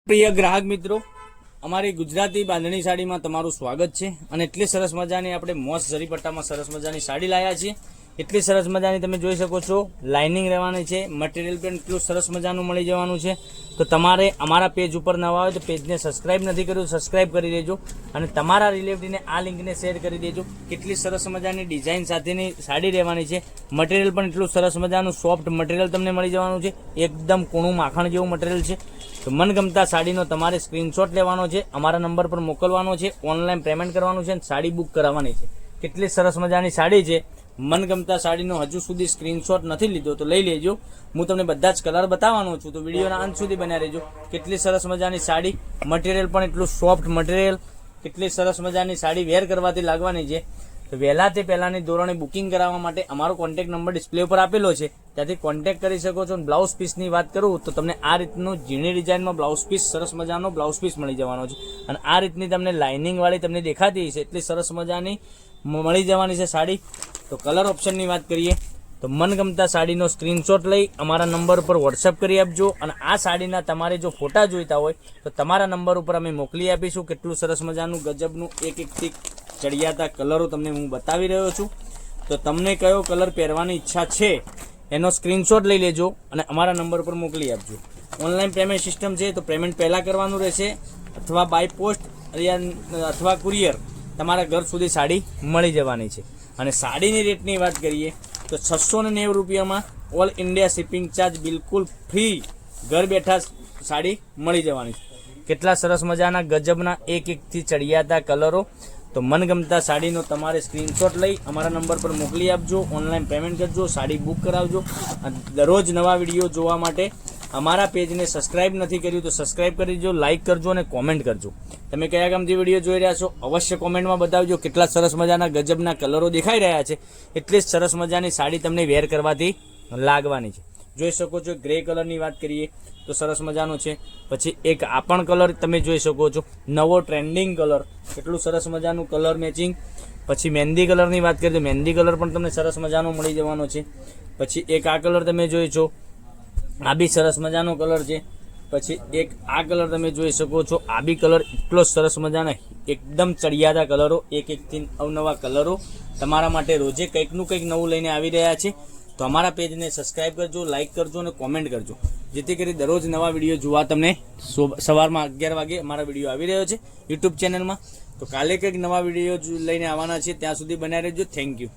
પ્રિય ગ્રાહક મિત્રો, અમારી ગુજરાતી બાંધણી સાડીમાં તમારું સ્વાગત છે અને એટલી સરસ મજાની આપણે મોસ જરી પટ્ટામાં સરસ મજાની સાડી લાવ્યા છીએ। એટલી સરસ મજાની તમે જોઈ શકો છો, લાઇનિંગ રહેવાની છે, મટીરિયલ પણ એટલું સરસ મજાનું મળી જવાનું છે। તો તમારે અમારા પેજ ઉપર નવા હોય તો પેજને સબસ્ક્રાઇબ નથી કર્યું, સબસ્ક્રાઇબ કરી દેજો અને તમારા રિલેટિવને આ લિંકને શેર કરી દેજો। કેટલી સરસ મજાની ડિઝાઇન સાથેની સાડી રહેવાની છે, મટીરિયલ પણ એટલું સરસ મજાનું સોફ્ટ મટીરિયલ તમને મળી જવાનું છે, એકદમ કૂણું માખણ જેવું મટીરિયલ છે। તો મનગમતા સાડીનો તમારે સ્ક્રીનશોટ લેવાનો છે, અમારા નંબર પર મોકલવાનો છે, ઓનલાઈન પેમેન્ટ કરવાનું છે અને સાડી બુક કરાવવાની છે। કેટલી સરસ મજાની સાડી છે। મનગમતા સાડીનો હજુ સુધી સ્ક્રીનશોટ નથી લીધો તો લઈ લેજો। હું તમને બધા જ કલર બતાવવાનો છું, તો વિડીયોના અંત સુધી બન્યા રહેજો। કેટલી સરસ મજાની સાડી, મટીરિયલ પણ એટલું સોફ્ટ મટીરિયલ, કેટલી સરસ મજાની સાડી વેર કરવાથી લાગવાની છે। તો વહેલા તે પહેલાંની ધોરણે બુકિંગ કરાવવા માટે અમારો કોન્ટેક્ટ નંબર ડિસ્પ્લે ઉપર આપેલો છે, ત્યાંથી કોન્ટેક્ટ કરી શકો છો। બ્લાઉઝ પીસની વાત કરું તો તમને આ રીતનું ઝીણી ડિઝાઇનમાં બ્લાઉઝ પીસ, સરસ મજાનો બ્લાઉઝ પીસ મળી જવાનો છે અને આ રીતની તમને લાઇનિંગવાળી તમને દેખાતી છે, એટલી સરસ મજાની મળી જવાની છે સાડી। તો કલર ઓપ્શનની વાત કરીએ તો મનગમતા સાડીનો સ્ક્રીનશોટ લઈ અમારા નંબર પર વોટ્સઅપ કરી આપજો અને આ સાડીના તમારે જો ફોટા જોઈતા હોય તો તમારા નંબર ઉપર અમે મોકલી આપીશું। કેટલું સરસ મજાનું ગજબનું એક એકથી ચડિયાતા કલરો તમને હું બતાવી રહ્યો છું। તો તમને કયો કલર પહેરવાની ઈચ્છા છે એનો સ્ક્રીનશોટ લઈ લેજો અને અમારા નંબર પર મોકલી આપજો। ઓનલાઈન પેમેન્ટ સિસ્ટમ છે, તો પેમેન્ટ પહેલાં કરવાનું રહેશે અથવા બાય પોસ્ટ અથવા કુરિયર તમારા ઘર સુધી સાડી મળી જવાની છે। અને સાડીની રેટની વાત કરીએ તો 690 રૂપિયામાં ઓલ ઇન્ડિયા શિપિંગ ચાર્જ બિલકુલ ફ્રી ઘર બેઠા સાડી મળી જવાની છે। કેટલા સરસ મજાના ગજબના એક એકથી ચડિયાતા કલરો। તો મનગમતા સાડીનો તમારે સ્ક્રીનશોટ લઈ અમારા નંબર પર મોકલી આપજો, ઓનલાઈન પેમેન્ટ કરજો, સાડી બુક કરાવજો। દરરોજ નવા વિડીયો જોવા માટે અમારા પેજને સબસ્ક્રાઇબ નથી કર્યું તો સબસ્ક્રાઇબ કરી દેજો, લાઇક કરજો અને કોમેન્ટ કરજો। તમે કયા ગામથી વિડીયો જોઈ રહ્યા છો અવશ્ય કોમેન્ટમાં બતાવજો। કેટલા સરસ મજાના ગજબના કલરો દેખાઈ રહ્યા છે, એટલી જ સરસ મજાની સાડી તમને વેર કરવાથી લાગવાની છે। જોઈ શકો છો, ગ્રે કલરની વાત કરીએ તો સરસ મજાનો છે। પછી એક આપણ કલર તમે જોઈ શકો છો, નવો ટ્રેન્ડિંગ કલર, કેટલું સરસ મજાનું કલર મેચિંગ। પછી મહેંદી કલરની વાત કરીએ તો મહેંદી કલર પણ તમને સરસ મજાનો મળી જવાનો છે। પછી એક આ કલર તમે જોઈ છો, આ બી સરસ મજાનો કલર છે। પછી એક આ કલર તમે જોઈ શકો છો, આ બી કલર એટલો સરસ મજાના એકદમ ચડિયાતા કલરો, એક એકથી અવનવા કલરો તમારા માટે રોજે કંઈકનું કંઈક નવું લઈને આવી રહ્યા છે। તો અમારા પેજને સબસ્ક્રાઇબ કરજો, લાઇક કરજો અને કોમેન્ટ કરજો, જેથી કરી દરરોજ નવા વિડીયો જોવા તમને સવારમાં 11 વાગે અમારા વિડીયો આવી રહ્યો છે યુટ્યુબ ચેનલમાં। તો કાલે કંઈક નવા વિડીયો લઈને આવવાના છે, ત્યાં સુધી બન્યા રહેજો। Thank you.